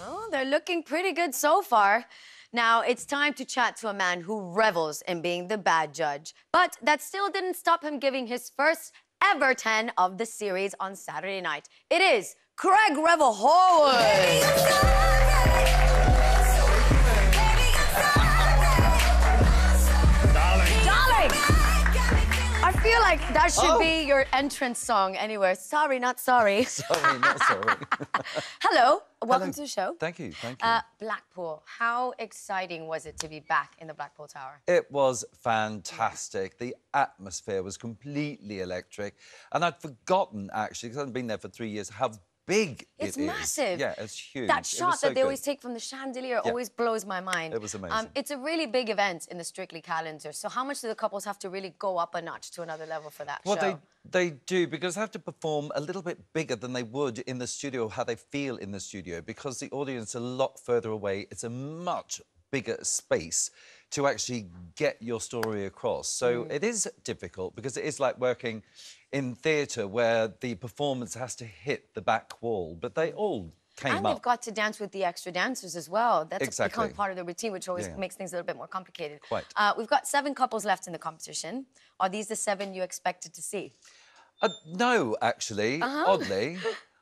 Oh, they're looking pretty good so far. Now, it's time to chat to a man who revels in being the bad judge. But that still didn't stop him giving his first ever 10 of the series on Saturday night. It is Craig Revel Howard. I feel like that should be your entrance song anywhere. Sorry, not sorry. Sorry, not sorry. Hello, welcome to the show. Thank you, thank you. Blackpool, how exciting was it to be back in the Blackpool Tower? It was fantastic. The atmosphere was completely electric. And I'd forgotten, actually, because I hadn't been there for 3 years, how big it is. It's massive. Yeah, it's huge. That shot that they always take from the chandelier always blows my mind. It was amazing. It's a really big event in the Strictly calendar. So how much do the couples have to really go up a notch to another level for that show? Well, they do, because they have to perform a little bit bigger than they would in the studio, how they feel in the studio, because the audience is a lot further away. It's a much bigger space to actually get your story across. So it is difficult, because it is like working in theatre where the performance has to hit the back wall, but they all came up. And they've got to dance with the extra dancers as well. That's Exactly. become part of the routine, which always makes things a little bit more complicated. Quite. We've got 7 couples left in the competition. Are these the 7 you expected to see? No, actually, oddly.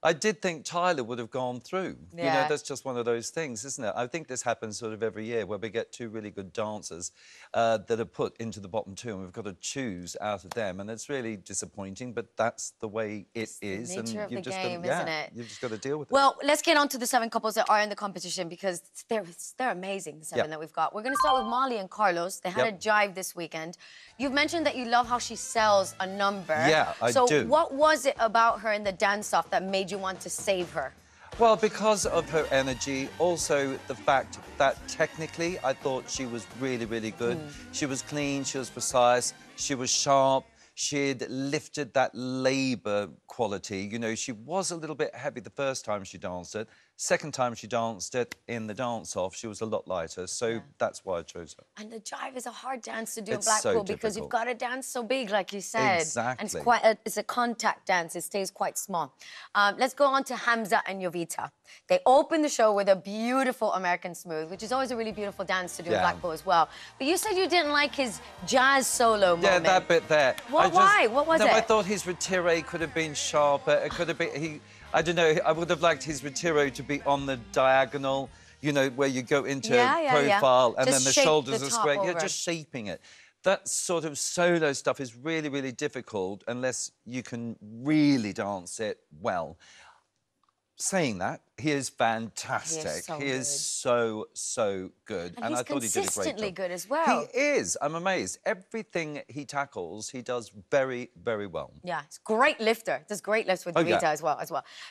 I did think Tyler would have gone through. Yeah. You know, that's just one of those things, isn't it? I think this happens sort of every year, where we get 2 really good dancers that are put into the bottom 2, and we've got to choose out of them, and it's really disappointing, but that's the way it is. The nature of the just game, got, isn't it? You've just got to deal with it. Well, let's get on to the 7 couples that are in the competition, because they're amazing, the 7 that we've got. We're going to start with Molly and Carlos. They had a jive this weekend. You've mentioned that you love how she sells a number. Yeah, I do. So what was it about her in the dance-off that made you want to save her? Well, because of her energy, also the fact that technically I thought she was really, really good. She was clean, she was precise, she was sharp, she'd lifted that labour quality. You know, she was a little bit heavy the first time she danced it. Second time she danced it in the dance-off, she was a lot lighter, so that's why I chose her. And the jive is a hard dance to do in It's so Blackpool, because you've difficult. got to dance so big, like you said. Exactly. And it's a contact dance. It stays quite small. Let's go on to Hamza and Jovita. They opened the show with a beautiful American Smooth, which is always a really beautiful dance to do in Blackpool as well. But you said you didn't like his jazz solo moment. Yeah, that bit there. Why? What was it? No, I thought his retire could have been sharper. It could have been... I don't know, I would have liked his retiro to be on the diagonal, you know, where you go into profile and just then the shape shoulders the are top straight. over. Yeah, just shaping it. That sort of solo stuff is really, really difficult unless you can really dance it well. Saying that, he is fantastic. He is so good. And he's I thought he did a great consistently job. good as well. He is. I'm amazed. Everything he tackles, he does very, very well. Yeah, it's great lifter. Does great lifts with Jovita as well.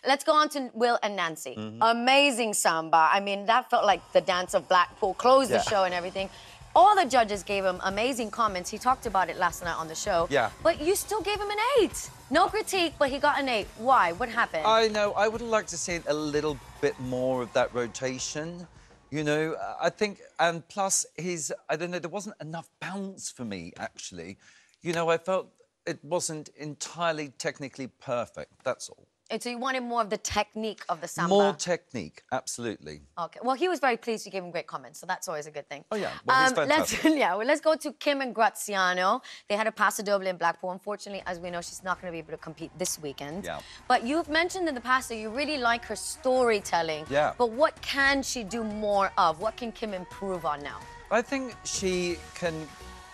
Let's go on to Will and Nancy. Amazing samba. I mean, that felt like the dance of Blackpool. Closed the show and everything. All the judges gave him amazing comments. He talked about it last night on the show. Yeah. But you still gave him an 8. No critique, but he got an 8. Why? What happened? I know. I would have liked to see a little bit more of that rotation. You know, I think... And plus, I don't know, there wasn't enough bounce for me, actually. You know, I felt it wasn't entirely technically perfect, that's all. So you wanted more of the technique of the samba? More technique, absolutely. OK. Well, he was very pleased. You gave him great comments, so that's always a good thing. Oh, yeah. Well, he's fantastic. Let's go to Kim and Graziano. They had a Paso Doble in Blackpool. Unfortunately, as we know, she's not going to be able to compete this weekend. Yeah. But you've mentioned in the past that you really like her storytelling. Yeah. But what can she do more of? What can Kim improve on now? I think she can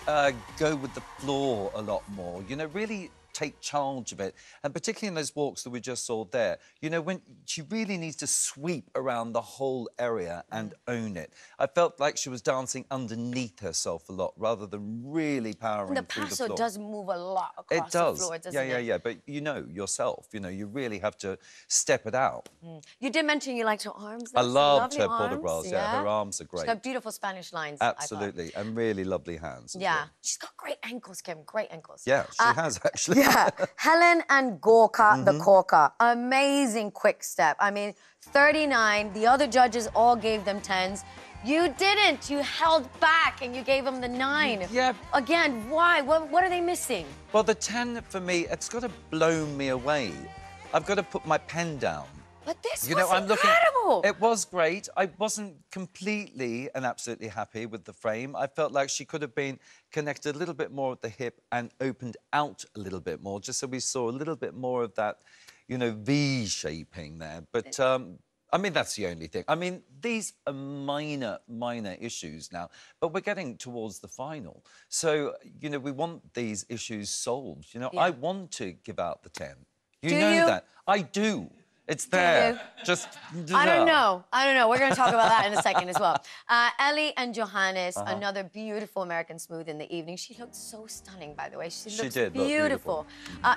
go with the floor a lot more. You know, really take charge of it, and particularly in those walks that we just saw there, you know, when she really needs to sweep around the whole area and own it. I felt like she was dancing underneath herself a lot rather than really powering through the floor. The paso does move a lot across the floor, doesn't it? Yeah, but you know yourself, you know, you really have to step it out. You did mention you liked her arms. I loved her port de bras, her arms are great. She's got beautiful Spanish lines, absolutely, and really lovely hands. Yeah, she's got great ankles, Kim, great ankles. Yeah, she has, actually. Yeah, Helen and Gorka, the Corka. Amazing quick step. I mean, 39. The other judges all gave them 10s. You didn't. You held back and you gave them the 9. Yeah. Again, why? What are they missing? Well, the 10 for me, it's got to blow me away. I've got to put my pen down. But this You was know, I'm incredible. It was great. I wasn't completely and absolutely happy with the frame. I felt like she could have been connected a little bit more at the hip and opened out a little bit more, just so we saw a little bit more of that, you know, V-shaping there. But, I mean, that's the only thing. I mean, these are minor issues now, but we're getting towards the final. So, you know, we want these issues solved. You know, I want to give out the 10. You know that. I do. It's there. Just... I don't know. We're going to talk about that in a second as well. Ellie and Johannes, another beautiful American Smooth in the evening. She looked so stunning, by the way. She looks beautiful.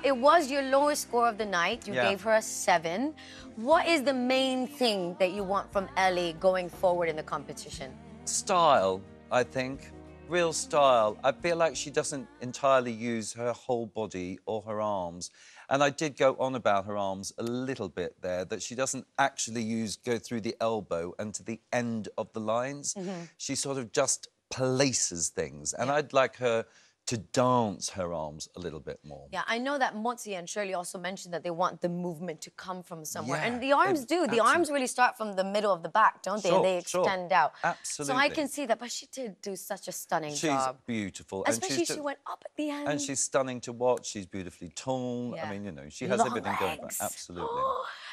It was your lowest score of the night. You gave her a 7. What is the main thing that you want from Ellie going forward in the competition? Style, I think. Real style. I feel like she doesn't entirely use her whole body or her arms. And I did go on about her arms a little bit there, that she doesn't actually go through the elbow and to the end of the lines. She sort of just places things. And I'd like her to dance her arms a little bit more. Yeah, I know that Motsi and Shirley also mentioned that they want the movement to come from somewhere. And the arms do. The arms really start from the middle of the back, don't they? And they extend out. Absolutely. So I can see that, but she did do such a stunning job. She's beautiful. Especially she went up at the end. And she's stunning to watch. She's beautifully tall. I mean, you know, she has everything going for her. Absolutely.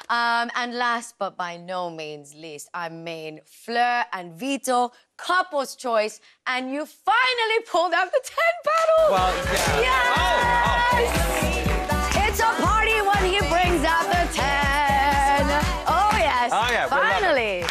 And last but by no means least, I mean, Fleur and Vito, couple's choice, and you finally pulled out the 10 paddle. Well, Yes! It's a party when he brings out the 10. Oh, yes. Oh, yeah. Finally.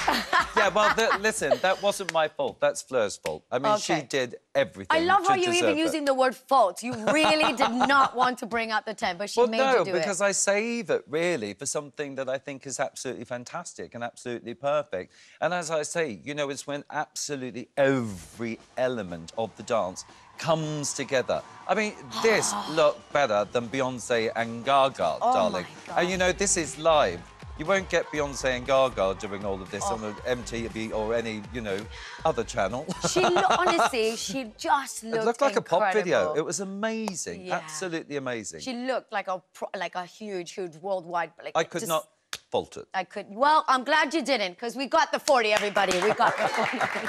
Yeah, well, listen, that wasn't my fault. That's Fleur's fault. I mean, she did everything. I love how you're even using the word fault. You really did not want to bring out the 10, but she made you do it. No, because I save it, really, for something that I think is absolutely fantastic and absolutely perfect. And as I say, you know, it's when absolutely every element of the dance comes together. I mean, this looked better than Beyonce and Gaga, darling. My God. And, you know, this is live. You won't get Beyonce and Gaga doing all of this on the MTV or any, you know, other channel. Honestly, she just looked It looked like incredible. a pop video. It was amazing, absolutely amazing. She looked like a huge worldwide... I could not fault it. Well, I'm glad you didn't, because we got the 40, everybody. We got the 40.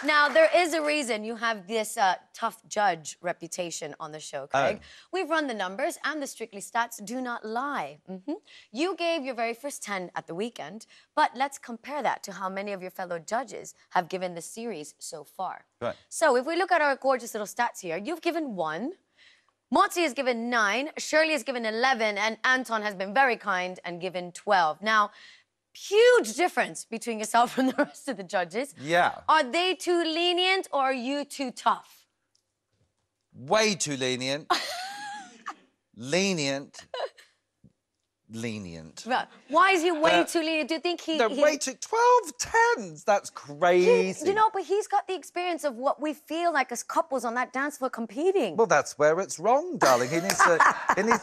Now, there is a reason you have this tough judge reputation on the show, Craig. We've run the numbers, and the Strictly Stats do not lie. You gave your very first 10 at the weekend, but let's compare that to how many of your fellow judges have given the series so far. Right. So, if we look at our gorgeous little stats here, you've given 1. Motsi has given 9, Shirley has given 11, and Anton has been very kind and given 12. Now, huge difference between yourself and the rest of the judges. Yeah. Are they too lenient or are you too tough? Way too lenient. Lenient. Right. Why is he way too lenient? Do you think he... No, way too... 12 10s! That's crazy. You know, but he's got the experience of what we feel like as couples on that dance floor competing. Well, that's where it's wrong, darling. He needs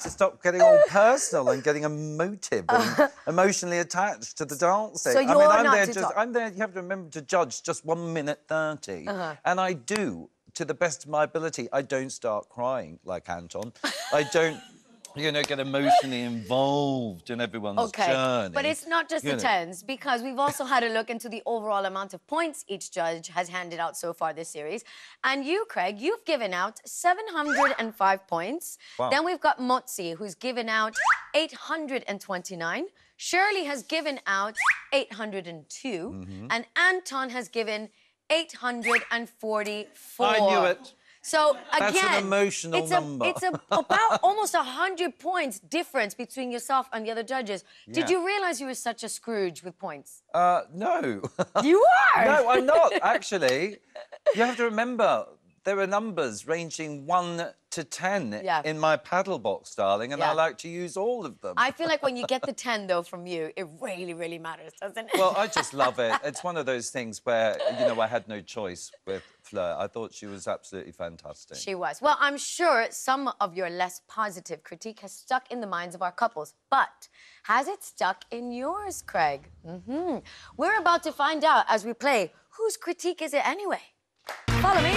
to stop getting all personal and getting emotive and emotionally attached to the dancing. So you're I'm there, you have to remember, to judge just 1 minute 30. And I do, to the best of my ability. I don't start crying like Anton. I don't... you know, get emotionally involved in everyone's journey. But it's not just the 10s, because we've also had a look into the overall amount of points each judge has handed out so far this series. And you, Craig, you've given out 705 points. Wow. Then we've got Motsi, who's given out 829. Shirley has given out 802. And Anton has given 844. I knew it. So, again, that's an emotional number. It's about almost 100 points difference between yourself and the other judges. Yeah. Did you realise you were such a Scrooge with points? No. You are? No, I'm not, actually. You have to remember, there are numbers ranging 1 to 10 in my paddle box, darling, and I like to use all of them. I feel like when you get the 10, though, from you, it really, really matters, doesn't it? Well, I just love it. It's one of those things where, you know, I had no choice with Fleur. I thought she was absolutely fantastic. She was. Well, I'm sure some of your less positive critique has stuck in the minds of our couples, but has it stuck in yours, Craig? We're about to find out as we play Whose Critique Is It Anyway? Follow me.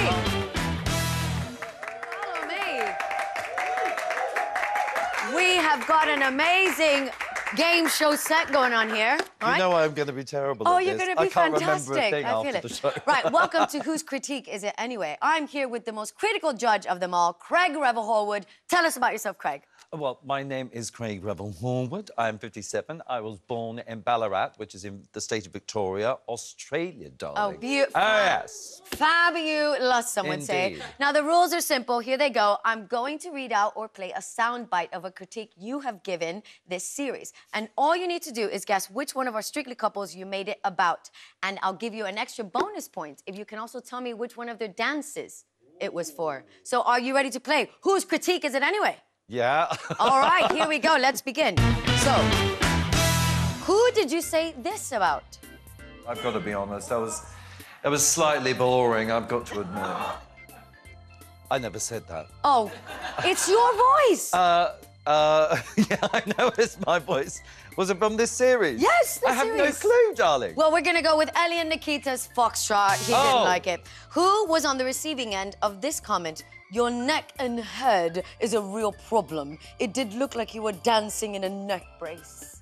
We have got an amazing game show set going on here. All right? You know I'm going to be terrible Oh, at you're this. going to be fantastic. I can't remember a thing I feel after it. the show. Right, welcome to Whose Critique Is It Anyway? I'm here with the most critical judge of them all, Craig Revel-Horwood. Tell us about yourself, Craig. Well, my name is Craig Revel-Horwood. I'm 57. I was born in Ballarat, which is in the state of Victoria, Australia, darling. Oh, beautiful. Oh, yes. Fabulous, some would say. Now, the rules are simple. Here they go. I'm going to read out or play a soundbite of a critique you have given this series. And all you need to do is guess which one of our Strictly couples you made it about. And I'll give you an extra bonus point if you can also tell me which one of their dances it was for. So are you ready to play? Whose critique is it anyway? Yeah. All right, here we go. Let's begin. So, who did you say this about? I've got to be honest. That was slightly boring, I've got to admit. I never said that. Oh, it's your voice. Yeah, I know it's my voice. Was it from this series? Yes, the I have series. no clue, darling. Well, we're gonna go with Ellie and Nikita's Foxtrot. He didn't like it. Who was on the receiving end of this comment? Your neck and head is a real problem. It did look like you were dancing in a neck brace.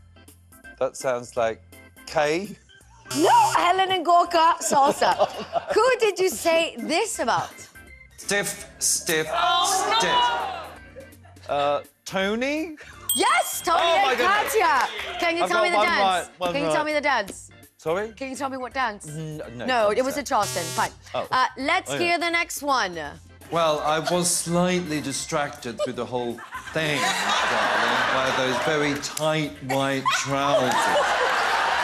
That sounds like Kay. No, Helen and Gorka Salsa. Who did you say this about? Stiff, stiff, stiff. Tony? Yes, Tony Oh, and my goodness. Katya. Can you I've tell me got the one dance? right, one Can you tell right. me the dance? Sorry? Can you tell me what dance? No, it was a Charleston. Fine. Oh. Let's hear the next one. Well, I was slightly distracted through the whole thing, darling, by those very tight white trousers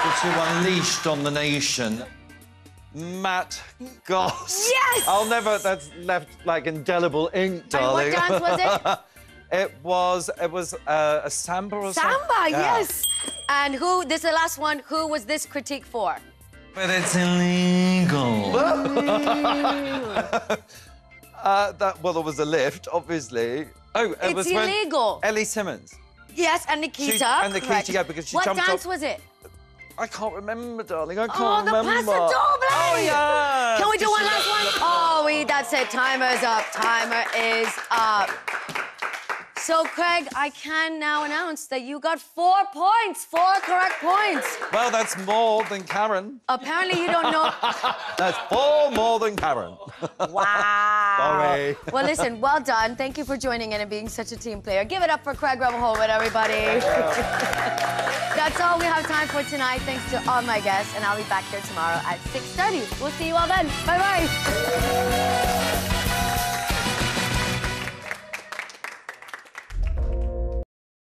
which you unleashed on the nation. Matt Goss. Yes! I'll never... That's left like indelible ink, darling. And what dance was it? It was a samba or something. Samba, Yeah. yes. And who, this is the last one, who was this critique for? But it's illegal. Well, there was a lift, obviously. Oh, it was when illegal. Ellie Simmons. Yes, and Nikita. And Nikita, correct. yeah, because she what jumped dance off... was it? I can't remember, darling. I Oh, can't the remember. Paso Doble! Oh, yeah. Can we do one last one? Oh, that's it. Timer's up. Timer is up. So, Craig, I can now announce that you got 4 points. 4 correct points. Well, that's more than Karen. Apparently, you don't know. That's 4 more than Karen. Wow. Sorry. Well, listen, well done. Thank you for joining in and being such a team player. Give it up for Craig Revel-Horwood, everybody. That's all we have time for tonight. Thanks to all my guests, and I'll be back here tomorrow at 6:30. We'll see you all then. Bye-bye.